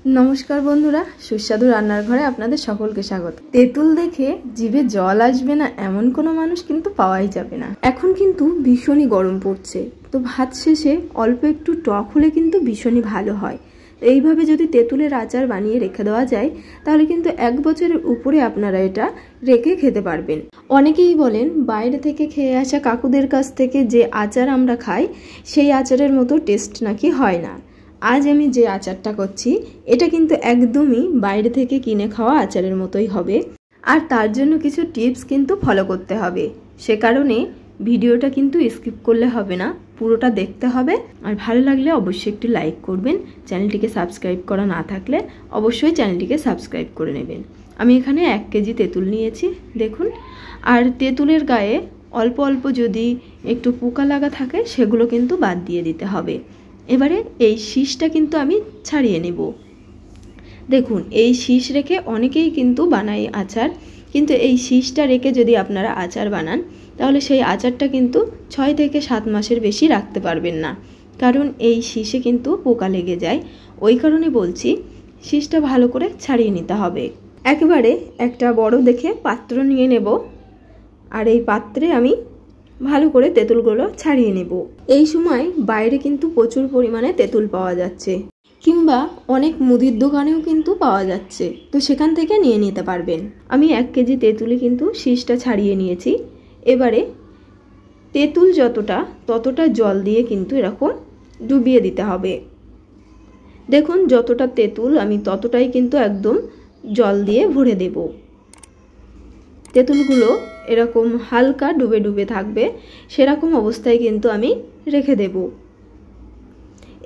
नमस्कार बंधुरा सुस्वादु रान्नार घरे आपनादेर सकलके स्वागत। तेतुल देखे जिभे जल आसबे ना एमन कोनो मानुष किन्तु पाওয়াই যাবে না। এখন কিন্তু ভীষণই গরম পড়ছে, তো ভাত শেষে অল্প একটু টক হলে কিন্তু ভীষণই ভালো হয়। এইভাবে যদি তেঁতুলের আচার বানিয়ে রেখে দেওয়া যায় তাহলে কিন্তু এক বছরের উপরে আপনারা এটা রেখে খেতে পারবেন। অনেকেই বলেন বাইরে থেকে খেয়ে আসা কাকুদের কাছ থেকে যে আচার আমরা খাই সেই আচারের মতো টেস্ট নাকি হয় না। आज আমি যে আচারটা করছি এটা কিন্তু একদমই বাইরে থেকে কিনে খাওয়া আচারের মতোই হবে, আর তার জন্য কিছু টিপস কিন্তু ফলো করতে হবে। সে কারণে ভিডিওটা কিন্তু স্কিপ করলে হবে না, পুরোটা দেখতে হবে। আর ভালো লাগলে অবশ্যই একটু লাইক করবেন, চ্যানেলটিকে সাবস্ক্রাইব করা না থাকলে অবশ্যই চ্যানেলটিকে সাবস্ক্রাইব করে নেবেন। আমি এখানে 1 কেজি তেঁতুল নিয়েছি দেখুন, আর তেঁতুলের গায়ে অল্প অল্প যদি একটু পোকা লাগা থাকে সেগুলো কিন্তু বাদ দিয়ে দিতে হবে। এবারে এই শীষটা কিন্তু আমি ছাড়িয়ে নেব। দেখুন এই শীষ রেখে অনেকেই কিন্তু বানায় আচার, কিন্তু এই শীষটা রেখে যদি আপনারা আচার বানান তাহলে সেই আচারটা কিন্তু 6 থেকে 7 মাসের বেশি রাখতে পারবেন না, কারণ এই শীষে কিন্তু পোকা লেগে যায়। ওই কারণে বলছি শীষটা ভালো করে ছাড়িয়ে নিতে হবে। একেবারে একটা বড় দেখে পাত্র নিয়ে নেব, আর এই পাত্রে আমি ভালো করে তেঁতুলগুলো ছাড়িয়ে নেব। এই সময় বাইরে কিন্তু প্রচুর পরিমাণে তেঁতুল পাওয়া যাচ্ছে, কিংবা অনেক মুদির দোকানেও কিন্তু পাওয়া যাচ্ছে, তো সেখান থেকে নিয়ে নিতে পারবেন। আমি 1 কেজি তেঁতুলে কিন্তু শীষটা ছাড়িয়ে নিয়েছি। এবারে তেঁতুল যতটা ততটা জল দিয়ে কিন্তু এরকম ডুবিয়ে দিতে হবে। দেখুন যতটা তেঁতুল আমি ততটাই কিন্তু একদম জল দিয়ে ভরে দেব। তেঁতুলগুলো এরকম হালকা ডুবে ডুবে থাকবে, সেরকম অবস্থায় কিন্তু আমি রেখে দেব।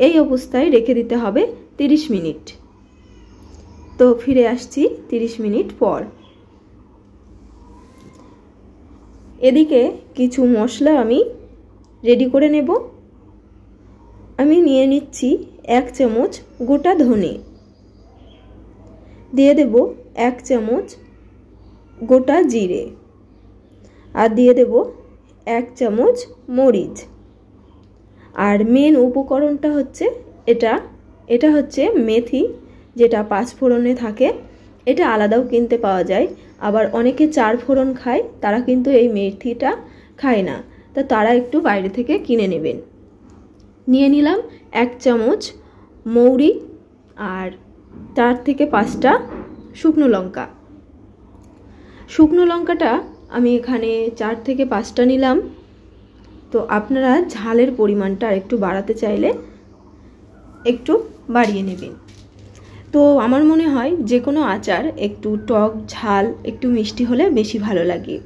এই অবস্থায় রেখে দিতে হবে 30 মিনিট। তো ফিরে আসছি 30 মিনিট পর। এদিকে কিছু মশলা আমি রেডি করে নেব। আমি নিয়ে নিচ্ছি 1 চামচ গোটা ধনে, দিয়ে দেব 1 চামচ গোটা জিরে, আর দিয়ে দেব 1 চামচ মরিচ। আর মেন উপকরণটা হচ্ছে এটা হচ্ছে মেথি, যেটা 5 ফোড়নে থাকে। এটা আলাদাও কিনতে পাওয়া যায়, আবার অনেকে 4 ফোড়ন খায়, তারা কিন্তু এই মেথিটা খায় না, তো তারা একটু বাইরে থেকে কিনে নেবেন। নিয়ে নিলাম 1 চামচ মৌরি, আর 4 থেকে 5টা শুকনো লঙ্কা। শুকনো লঙ্কাটা আমি এখানে 4 থেকে 5টা নিলাম। তো আপনারা ঝালের পরিমাণটা একটু বাড়াতে চাইলে একটু বাড়িয়ে নেবেন। তো আমার মনে হয় যে কোনো আচার একটু টক ঝাল একটু মিষ্টি হলে বেশি ভালো লাগে।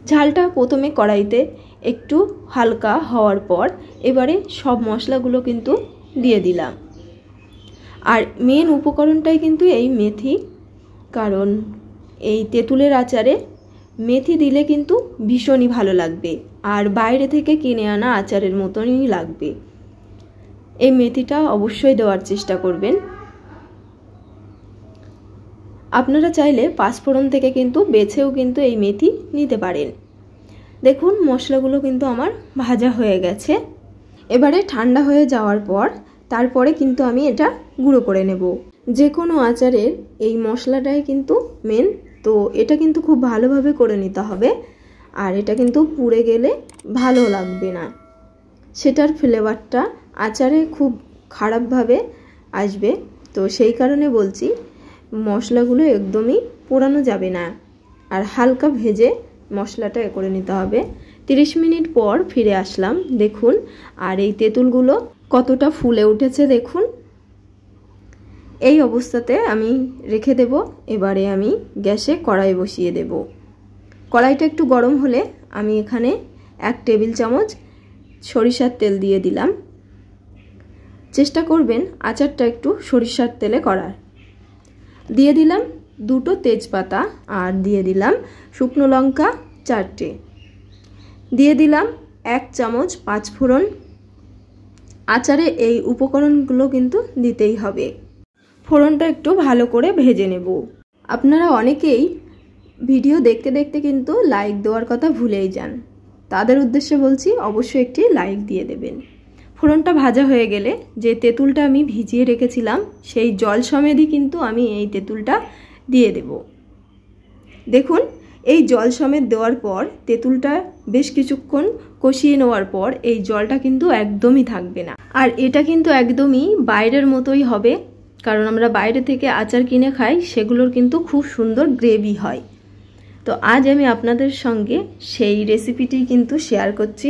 ঝালটা প্রথমে কড়াইতে একটু হালকা হওয়ার পর এবারে সব মশলাগুলো কিন্তু দিয়ে দিলাম। আর মেন উপকরণটাই কিন্তু এই মেথি, কারণ এই তেঁতুলের আচারে মেথি দিলে কিন্তু ভীষণই ভালো লাগবে, আর বাইরে থেকে কিনে আনা আচারের মতনই লাগবে। এই মেথিটা অবশ্যই দেওয়ার চেষ্টা করবেন। আপনারা চাইলে 5 ফোড়ন থেকে কিন্তু বেছেও কিন্তু এই মেথি নিতে পারেন। দেখুন মশলাগুলো কিন্তু আমার ভাজা হয়ে গেছে। এবারে ঠান্ডা হয়ে যাওয়ার পর তারপরে কিন্তু আমি এটা গুঁড়ো করে নেব। যে কোনো আচারের এই মশলাটাই কিন্তু মেন, তো এটা কিন্তু খুব ভালোভাবে করে নিতে হবে, আর এটা কিন্তু পুড়ে গেলে ভালো লাগবে না, সেটার ফ্লেভারটা আচারে খুব খারাপভাবে আসবে। তো সেই কারণে বলছি মশলাগুলো একদমই পোড়ানো যাবে না, আর হালকা ভেজে মশলাটা করে নিতে হবে। 30 মিনিট পর ফিরে আসলাম দেখুন, আর এই তেঁতুলগুলো কতটা ফুলে উঠেছে দেখুন। এই অবস্থাতে আমি রেখে দেব। এবারে আমি গ্যাসে কড়াই বসিয়ে দেব। কড়াইটা একটু গরম হলে আমি এখানে 1 টেবিল চামচ সরিষার তেল দিয়ে দিলাম। চেষ্টা করবেন আচারটা একটু সরিষার তেলে করার। দিয়ে দিলাম 2টো তেজপাতা, আর দিয়ে দিলাম শুকনো লঙ্কা 4টে, দিয়ে দিলাম 1 চামচ 5 ফোড়ন। আচারে এই উপকরণগুলো কিন্তু দিতেই হবে। ফোড়নটা একটু ভালো করে ভেজে নেব। আপনারা অনেকেই ভিডিও দেখতে দেখতে কিন্তু লাইক দেওয়ার কথা ভুলেই যান, তাদের উদ্দেশ্যে বলছি অবশ্যই একটি লাইক দিয়ে দেবেন। ফোড়নটা ভাজা হয়ে গেলে যে তেঁতুলটা আমি ভিজিয়ে রেখেছিলাম সেই জল সমেতই কিন্তু আমি এই তেঁতুলটা দিয়ে দেব। দেখুন এই জল সমেত দেওয়ার পর তেঁতুলটা বেশ কিছুক্ষণ কষিয়ে নেওয়ার পর এই জলটা কিন্তু একদমই থাকবে না। আর এটা কিন্তু একদমই বাইরের মতোই হবে, কারণ আমরা বাইরে থেকে আচার কিনে খাই, সেগুলোর কিন্তু খুব সুন্দর গ্রেভি হয়। তো আজ আমি আপনাদের সঙ্গে সেই রেসিপিটি কিন্তু শেয়ার করছি।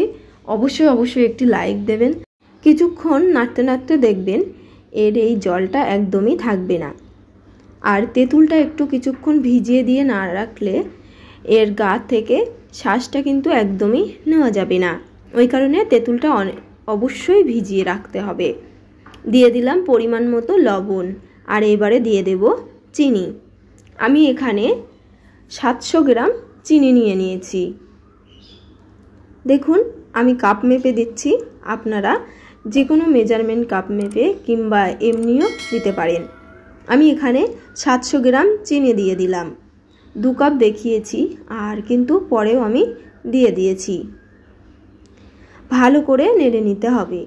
অবশ্যই একটি লাইক দেবেন। কিছুক্ষণ নাড়তে নাড়তে দেখবেন এর এই জলটা একদমই থাকবে না। আর তেঁতুলটা একটু কিছুক্ষণ ভিজিয়ে দিয়ে না রাখলে এর গা থেকে শ্বাসটা কিন্তু একদমই নেওয়া যাবে না। ওই কারণে তেঁতুলটা অবশ্যই ভিজিয়ে রাখতে হবে। দিয়ে দিলাম পরিমাণ মতো লবণ, আর এবারে দিয়ে দেব চিনি। আমি এখানে 700 গ্রাম চিনি নিয়ে নিয়েছি। দেখুন আমি কাপ মেপে দিচ্ছি, আপনারা যে কোনো মেজারমেন্ট কাপ মেপে কিংবা এমনিও দিতে পারেন। আমি এখানে 700 গ্রাম চিনি দিয়ে দিলাম। 2 কাপ দেখিয়েছি, আর কিন্তু পরেও আমি দিয়ে দিয়েছি। ভালো করে নেড়ে নিতে হবে।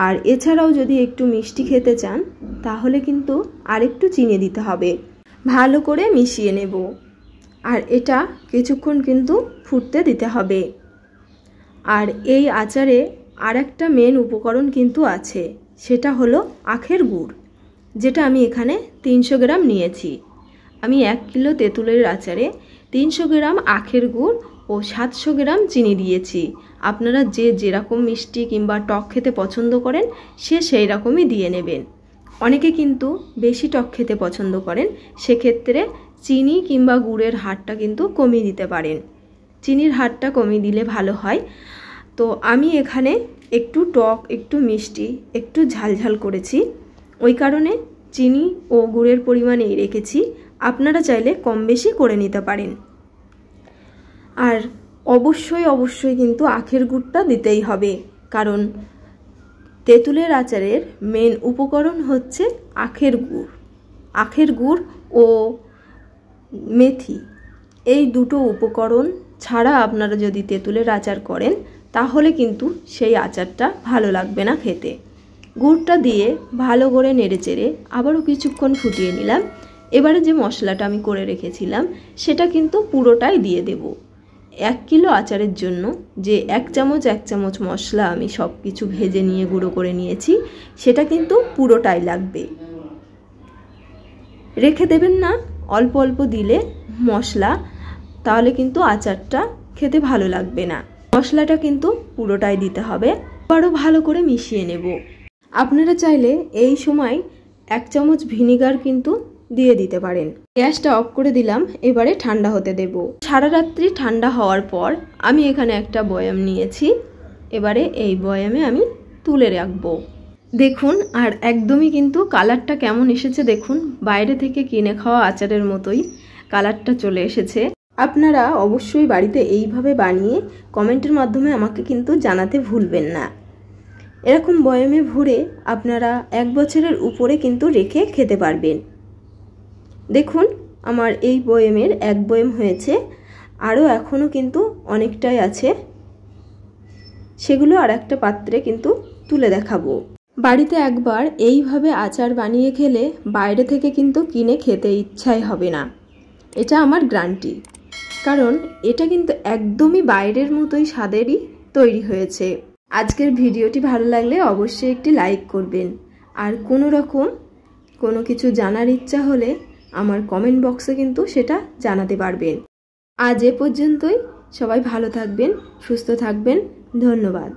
আর এছাড়াও যদি একটু মিষ্টি খেতে চান তাহলে কিন্তু আরেকটু চিনি দিতে হবে। ভালো করে মিশিয়ে নেব, আর এটা কিছুক্ষণ কিন্তু ফুটতে দিতে হবে। আর এই আচারে আরেকটা মেন উপকরণ কিন্তু আছে, সেটা হলো আখের গুড়, যেটা আমি এখানে 300 গ্রাম নিয়েছি। আমি 1 কিলো তেঁতুলের আচারে 300 গ্রাম আখের গুড় ও 700 গ্রাম চিনি দিয়েছি। আপনারা যে যেরকম মিষ্টি কিংবা টক খেতে পছন্দ করেন সে সেই রকমই দিয়ে নেবেন। অনেকে কিন্তু বেশি টক খেতে পছন্দ করেন, সেক্ষেত্রে চিনি কিংবা গুড়ের হারটা কিন্তু কমিয়ে দিতে পারেন। চিনির হারটা কমিয়ে দিলে ভালো হয়। তো আমি এখানে একটু টক, একটু মিষ্টি, একটু ঝালঝাল করেছি, ওই কারণে চিনি ও গুড়ের পরিমাণ এই রেখেছি। আপনারা চাইলে কম বেশি করে নিতে পারেন। আর অবশ্যই কিন্তু আখের গুড়টা দিতেই হবে, কারণ তেঁতুলের আচারের মেন উপকরণ হচ্ছে আখের গুড়। আখের গুড় ও মেথি, এই দুটো উপকরণ ছাড়া আপনারা যদি তেঁতুলের আচার করেন তাহলে কিন্তু সেই আচারটা ভালো লাগবে না খেতে। গুড়টা দিয়ে ভালো করে নেড়েচেড়ে আবারও কিছুক্ষণ ফুটিয়ে নিলাম। এবারে যে মশলাটা আমি করে রেখেছিলাম সেটা কিন্তু পুরোটাই দিয়ে দেব। 1 কিলো আচারের জন্য যে 1 চামচ মশলা আমি সব কিছু ভেজে নিয়ে গুঁড়ো করে নিয়েছি, সেটা কিন্তু পুরোটাই লাগবে। রেখে দেবেন না অল্প অল্প দিলে মশলা, তাহলে কিন্তু আচারটা খেতে ভালো লাগবে না। মশলাটা কিন্তু পুরোটাই দিতে হবে। আবারও ভালো করে মিশিয়ে নেব। আপনারা চাইলে এই সময় 1 চামচ ভিনিগার কিন্তু দিয়ে দিতে পারেন। গ্যাসটা অফ করে দিলাম। এবারে ঠান্ডা হতে দেব। সারা রাত্রি ঠান্ডা হওয়ার পর আমি এখানে একটা বয়াম নিয়েছি। এবারে এই বয়ামে আমি তুলে রাখবো। দেখুন, আর একদমই কিন্তু কালারটা কেমন এসেছে দেখুন, বাইরে থেকে কিনে খাওয়া আচারের মতোই কালারটা চলে এসেছে। আপনারা অবশ্যই বাড়িতে এইভাবে বানিয়ে কমেন্টের মাধ্যমে আমাকে কিন্তু জানাতে ভুলবেন না। এরকম বয়ামে ভরে আপনারা 1 বছরের উপরে কিন্তু রেখে খেতে পারবেন। দেখুন আমার এই বয়ামের 1 বয়াম হয়েছে, আরও এখনও কিন্তু অনেকটাই আছে, সেগুলো আর একটা পাত্রে কিন্তু তুলে দেখাবো। বাড়িতে একবার এইভাবে আচার বানিয়ে খেলে বাইরে থেকে কিন্তু কিনে খেতে ইচ্ছাই হবে না, এটা আমার গ্যারান্টি। কারণ এটা কিন্তু একদমই বাইরের মতোই স্বাদেরই তৈরি হয়েছে। আজকের ভিডিওটি ভালো লাগলে অবশ্যই একটি লাইক করবেন। আর কোনো কিছু জানার ইচ্ছা হলে আমার কমেন্ট বক্সে কিন্তু সেটা জানাতে পারবেন। আজ এ পর্যন্তই। সবাই ভালো থাকবেন, সুস্থ থাকবেন। ধন্যবাদ।